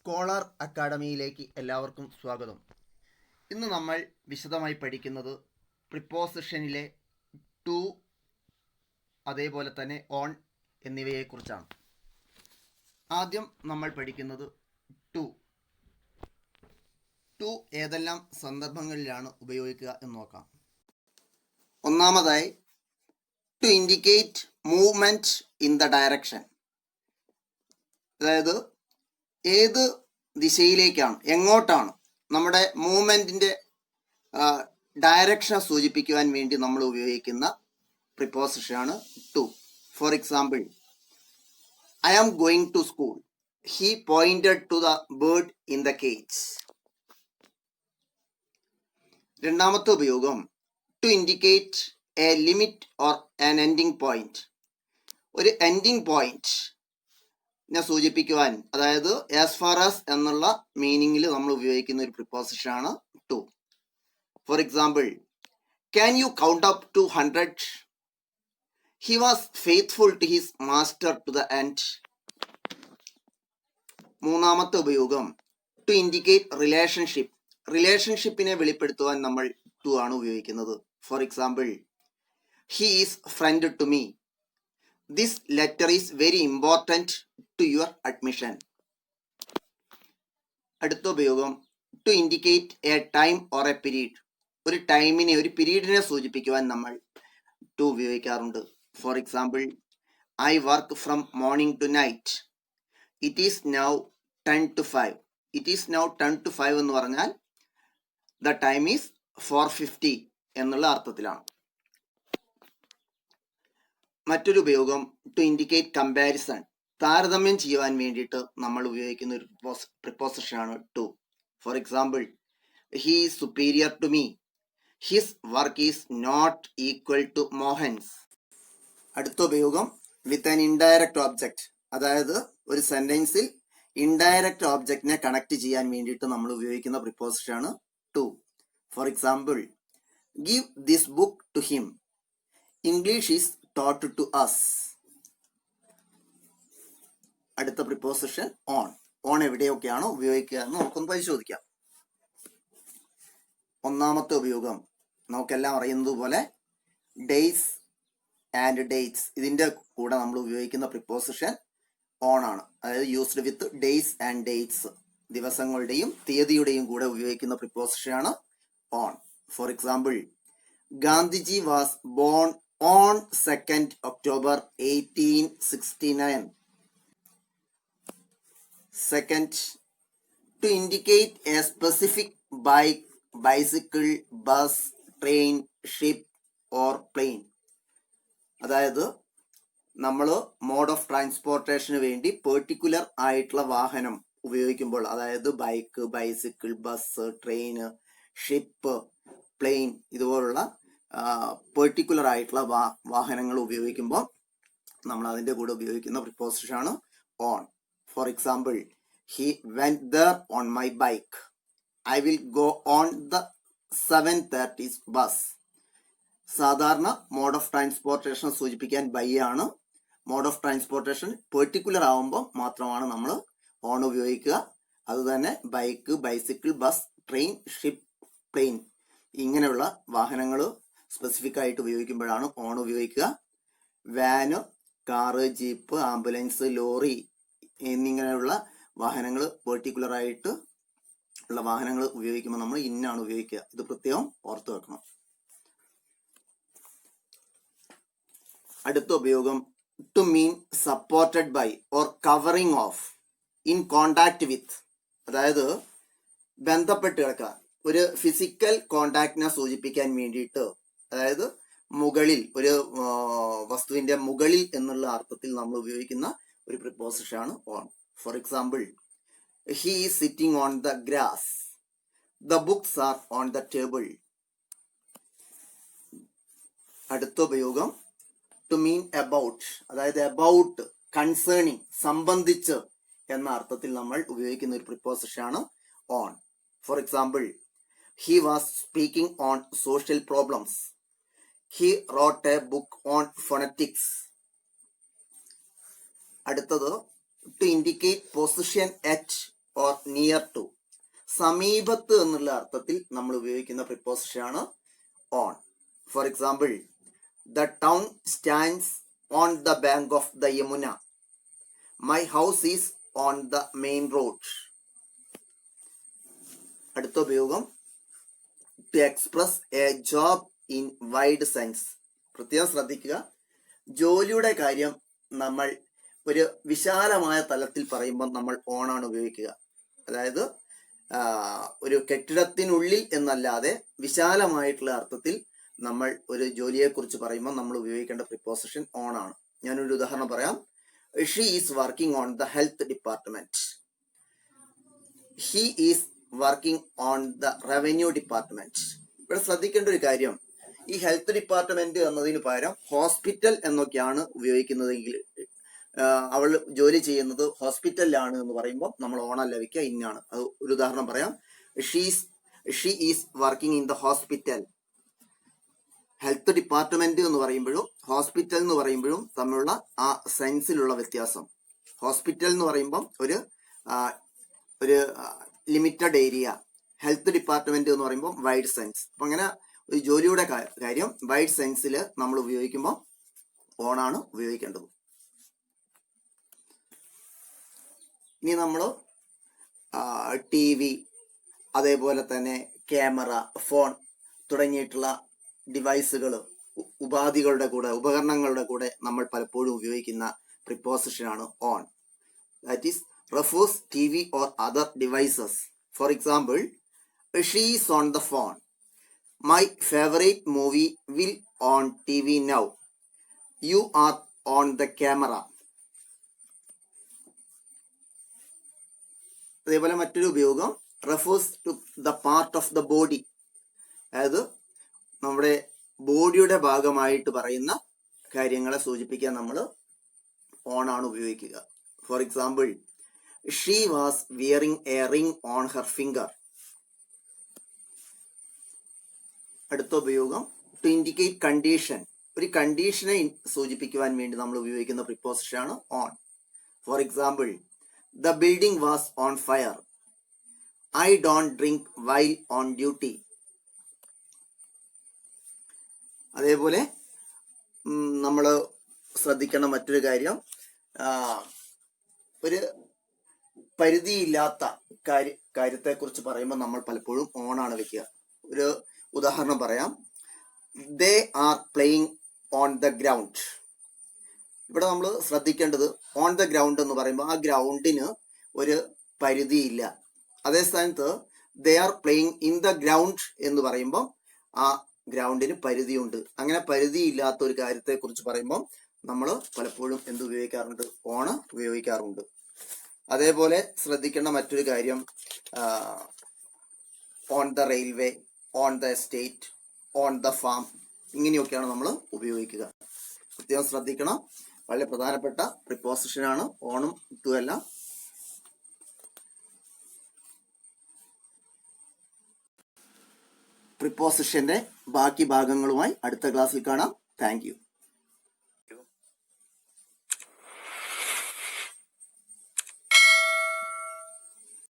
Scholar അക്കാഡമിയിലേക്ക് എല്ലാവർക്കും സ്വാഗതം. ഇന്ന് നമ്മൾ വിശദമായി പഠിക്കുന്നത് പ്രിപ്പോസിഷനിലെ ടു, അതേപോലെ തന്നെ ഓൺ എന്നിവയെക്കുറിച്ചാണ്. ആദ്യം നമ്മൾ പഠിക്കുന്നത് ടു. ടു ഏതെല്ലാം സന്ദർഭങ്ങളിലാണ് ഉപയോഗിക്കുക എന്ന് നോക്കാം. ഒന്നാമതായി, to indicate movement in the direction. അതായത് ഏത് ദിശയിലേക്കാണ്, എങ്ങോട്ടാണ് നമ്മുടെ മൂവ്മെൻറ്റിൻ്റെ ഡയറക്ഷൻ സൂചിപ്പിക്കുവാൻ വേണ്ടി നമ്മൾ ഉപയോഗിക്കുന്ന പ്രിപ്പോസിഷനാണ് to. For example, I am going to school. He pointed to the bird in the cage. രണ്ടാമത്തെ ഉപയോഗം, to indicate a limit or an ending point. ഒരു എൻഡിങ് പോയിന്റ് സൂചിപ്പിക്കുവാൻ, അതായത് ആസ് ഫാർ ആസ് എന്നുള്ള മീനിങ്ങിൽ നമ്മൾ ഉപയോഗിക്കുന്ന ഒരു പ്രിപ്പോസിഷനാണ് to. For example, can you count up to 100? He was faithful to his master to the end. മൂന്നാമത്തെ ഉപയോഗം, ടു ഇൻഡിക്കേറ്റ് റിലേഷൻഷിപ്പ്. റിലേഷൻഷിപ്പിനെ വെളിപ്പെടുത്തുവാൻ നമ്മൾ ടു ആണ് ഉപയോഗിക്കുന്നത്. For example, he is front to me. This letter is very important to your admission. അടുത്ത ഉപയോഗം, to indicate a time or a period. ഒരു ടൈമിനെ, ഒരു പീരീഡിനെ സൂചിപ്പിക്കുവാൻ നമ്മൾ ടു ഉപയോഗിക്കാറുണ്ട്. For example, I work from morning to night. It is now 10 to 5. It is now 10 to 5 എന്ന് പറഞ്ഞാൽ ദ ടൈം ഈസ് 4:50 എന്നുള്ള അർത്ഥത്തിലാണ്. മറ്റൊരു ഉപയോഗം, ടു ഇൻഡിക്കേറ്റ് കമ്പാരിസൺ. താരതമ്യം ചെയ്യുവാൻ വേണ്ടിയിട്ട് നമ്മൾ ഉപയോഗിക്കുന്ന ഒരു പ്രിപ്പോസിഷനാണ് to. For example, he is superior to me. His work is not equal to Mohan's. അടുത്ത ഉപയോഗം, വിത്ത് ആൻ ഇൻഡയറക്റ്റ് ഓബ്ജക്റ്റ്. അതായത് ഒരു സെന്റൻസിൽ ഇൻഡയറക്റ്റ് ഓബ്ജക്റ്റിനെ കണക്ട് ചെയ്യാൻ വേണ്ടിയിട്ട് നമ്മൾ ഉപയോഗിക്കുന്ന പ്രിപ്പോസിഷനാണ് to. For example, give this book to him. English is taught to us. അടുത്ത പ്രിപ്പോസിഷൻ ഓൺ. ഓൺ എവിടെയൊക്കെയാണ് ഉപയോഗിക്കുക എന്ന് നമുക്കൊന്ന് പരിശോധിക്കാം. ഒന്നാമത്തെ ഉപയോഗം നമുക്കെല്ലാം അറിയുന്നത് പോലെ ഡേയ്സ് ആൻഡ് ഡേറ്റ്സ്, ഇതിന്റെ കൂടെ നമ്മൾ ഉപയോഗിക്കുന്ന പ്രിപ്പോസിഷൻ ഓൺ ആണ്. അതായത് used with days and dates, ദിവസങ്ങളുടെയും തീയതിയുടെയും കൂടെ ഉപയോഗിക്കുന്ന പ്രിപ്പോസിഷനാണ് on. For example, Gandhiji was born on 2nd October 1869. Second, to indicate a specific bike, bicycle, bus, train, ship or plane. അതായത് നമ്മൾ മോഡ് ഓഫ് ട്രാൻസ്പോർട്ടേഷന് വേണ്ടി പെർട്ടിക്കുലർ ആയിട്ടുള്ള വാഹനം ഉപയോഗിക്കുമ്പോൾ, അതായത് bike, bicycle, bus, train, ship, plane ഇതുപോലുള്ള പെർട്ടിക്കുലർ ആയിട്ടുള്ള വാഹനങ്ങൾ ഉപയോഗിക്കുമ്പോൾ നമ്മൾ അതിൻ്റെ കൂടെ ഉപയോഗിക്കുന്ന പ്രിപ്പോസിഷനാണ് on. For example, he went there on my bike. I will go on the 7:30 bus. സാധാരണ മോഡ് ഓഫ് ട്രാൻസ്പോർട്ടേഷൻ സൂചിപ്പിക്കാൻ ബൈ ആണ്. മോഡ് ഓഫ് ട്രാൻസ്പോർട്ടേഷൻ പെർട്ടിക്കുലർ ആവുമ്പോൾ മാത്രമാണ് നമ്മൾ ഓൺ ഉപയോഗിക്കുക. അതുതന്നെ bike, bicycle, bus, train, ship, plane ഇങ്ങനെയുള്ള വാഹനങ്ങൾ സ്പെസിഫിക് ആയിട്ട് ഉപയോഗിക്കുമ്പോഴാണ് ഓൺ ഉപയോഗിക്കുക. Van, car, jeep, ambulance, lorry എന്നിങ്ങനെയുള്ള വാഹനങ്ങൾ, പെർട്ടിക്കുലർ ആയിട്ട് ഉള്ള വാഹനങ്ങൾ ഉപയോഗിക്കുമ്പോൾ നമ്മൾ ഇന്നാണ് ഉപയോഗിക്കുക. ഇത് പ്രത്യേകം ഓർത്ത് വെക്കണം. അടുത്ത ഉപയോഗം, to mean supported by or covering of, in contact with. അതായത് ബന്ധപ്പെട്ട് കിടക്കുക, ഒരു ഫിസിക്കൽ കോണ്ടാക്റ്റിനെ സൂചിപ്പിക്കാൻ വേണ്ടിയിട്ട്, അതായത് മുകളിൽ, ഒരു വസ്തുവിന്റെ മുകളിൽ എന്നുള്ള അർത്ഥത്തിൽ നമ്മൾ ഉപയോഗിക്കുന്ന ഒരു പ്രിപ്പോസിഷനാണ് on. For example, he is sitting on the grass. The books are on the table. അടുത്ത ഉപയോഗം, ടു മീൻ അബൌട്ട്. അതായത് അബൌട്ട്, കൺസേണിങ്, സംബന്ധിച്ച് എന്ന അർത്ഥത്തിൽ നമ്മൾ ഉപയോഗിക്കുന്ന ഒരു പ്രിപ്പോസിഷനാണ് on. For example, he was speaking on social problems. He wrote a book on phonetics. അടുത്തത്, to indicate position at or near to. സമീപത്ത് എന്നുള്ള അർത്ഥത്തിൽ നമ്മൾ ഉപയോഗിക്കുന്ന പ്രിപ്പോസിഷൻ ആണ് on. For example, the town stands on the bank of the Yamuna. My house is on the main road. അടുത്ത ഉപയോഗം, to express a job in wide sense. പ്രത്യേകം ശ്രദ്ധിക്കുക, ജോലിയുടെ കാര്യം നമ്മൾ ഒരു വിശാലമായ തലത്തിൽ പറയുമ്പോൾ നമ്മൾ ഓണാണ് ഉപയോഗിക്കുക. അതായത് ഒരു കെട്ടിടത്തിനുള്ളിൽ എന്നല്ലാതെ വിശാലമായിട്ടുള്ള അർത്ഥത്തിൽ നമ്മൾ ഒരു ജോലിയെക്കുറിച്ച് പറയുമ്പോൾ നമ്മൾ ഉപയോഗിക്കേണ്ട പ്രിപ്പോസിഷൻ ഓൺ ആണ്. ഞാനൊരു ഉദാഹരണം പറയാം. She is working on the health department. He is working on the revenue department. ഇവിടെ ശ്രദ്ധിക്കേണ്ട ഒരു കാര്യം, ഈ ഹെൽത്ത് ഡിപ്പാർട്ട്മെന്റ് എന്നതിന് പകരം ഹോസ്പിറ്റൽ എന്നൊക്കെയാണ് ഉപയോഗിക്കുന്നതെങ്കിൽ, അവൾ ജോലി ചെയ്യുന്നത് ഹോസ്പിറ്റലിലാണ് എന്ന് പറയുമ്പോൾ നമ്മൾ ഓണല്ല വയ്ക്കുക, ഇന്നാണ്. അത് ഒരു ഉദാഹരണം പറയാം. She is working in the hospital. Health department എന്ന് പറയുമ്പോഴും ഹോസ്പിറ്റൽ എന്ന് പറയുമ്പോഴും തമ്മിലുള്ള ആ സെൻസിലുള്ള വ്യത്യാസം. ഹോസ്പിറ്റൽ എന്ന് പറയുമ്പം ഒരു ലിമിറ്റഡ് ഏരിയ, ഹെൽത്ത് ഡിപ്പാർട്ട്മെന്റ് എന്ന് പറയുമ്പോൾ വൈഡ് സെൻസ്. അപ്പൊ അങ്ങനെ ഒരു ജോലിയുടെ കാര്യം വൈഡ് സെൻസിൽ നമ്മൾ ഉപയോഗിക്കുമ്പോൾ ഓണാണ് ഉപയോഗിക്കേണ്ടത്. ഇനി നമ്മൾ ടി വി, അതേപോലെ തന്നെ ക്യാമറ, ഫോൺ തുടങ്ങിയിട്ടുള്ള ഡിവൈസുകൾ, ഉപാധികളുടെ കൂടെ, ഉപകരണങ്ങളുടെ കൂടെ നമ്മൾ പലപ്പോഴും ഉപയോഗിക്കുന്ന പ്രിപ്പോസിഷനാണ് on. That is refers TV or other devices. For example, she is on the phone. My favorite movie will on TV now. You are on the camera. അതേപോലെ മറ്റൊരു ഉപയോഗം, refers to the part of the body. അതായത് നമ്മുടെ ബോഡിയുടെ ഭാഗമായിട്ട് പറയുന്ന കാര്യങ്ങളെ സൂചിപ്പിക്കാൻ നമ്മൾ ഓൺ ആണ് ഉപയോഗിക്കുക. For example, she was wearing a ring on her finger. അടുത്ത ഉപയോഗം, ടു ഇൻഡിക്കേറ്റ് കണ്ടീഷൻ. ഒരു കണ്ടീഷനെ സൂചിപ്പിക്കുവാൻ വേണ്ടി നമ്മൾ ഉപയോഗിക്കുന്ന പ്രിപ്പോസിഷൻ ആണ് on. For example, the building was on fire. I don't drink while on duty. അതേപോലെ നമ്മൾ ശ്രദ്ധിക്കേണ്ട മറ്റൊരു കാര്യം, ഒരു പരിധിയില്ലാത്ത കാര്യത്തെക്കുറിച്ച് പറയുമ്പോൾ നമ്മൾ പലപ്പോഴും ഓൺ ആണ് വെക്കുക. ഒരു ഉദാഹരണം പറയാം. They are playing on the ground. ഇവിടെ നമ്മൾ ശ്രദ്ധിക്കേണ്ടത്, ഓൺ ദ ഗ്രൗണ്ട് എന്ന് പറയുമ്പോൾ ആ ഗ്രൗണ്ടിന് ഒരു പരിധിയില്ല. അതേ സ്ഥാനത്ത് they are playing in the ground എന്ന് പറയുമ്പോൾ ആ ഗ്രൗണ്ടിന് പരിധിയുണ്ട്. അങ്ങനെ പരിധിയില്ലാത്ത ഒരു കാര്യത്തെക്കുറിച്ച് പറയുമ്പോൾ നമ്മൾ പലപ്പോഴും എന്ത് ഉപയോഗിക്കാറുണ്ട്? ഓൺ ഉപയോഗിക്കാറുണ്ട്. അതേപോലെ ശ്രദ്ധിക്കേണ്ട മറ്റൊരു കാര്യം, on the railway, on the estate, on the farm, ഇങ്ങനെയൊക്കെയാണ് നമ്മൾ ഉപയോഗിക്കുക. പ്രത്യേകം ശ്രദ്ധിക്കണം, വളരെ പ്രധാനപ്പെട്ട പ്രിപ്പോസിഷനാണ് ഓണും ടു എല്ലാം. പ്രിപ്പോസിഷന്റെ ബാക്കി ഭാഗങ്ങളുമായി അടുത്ത ക്ലാസ്സിൽ കാണാം. Thank you.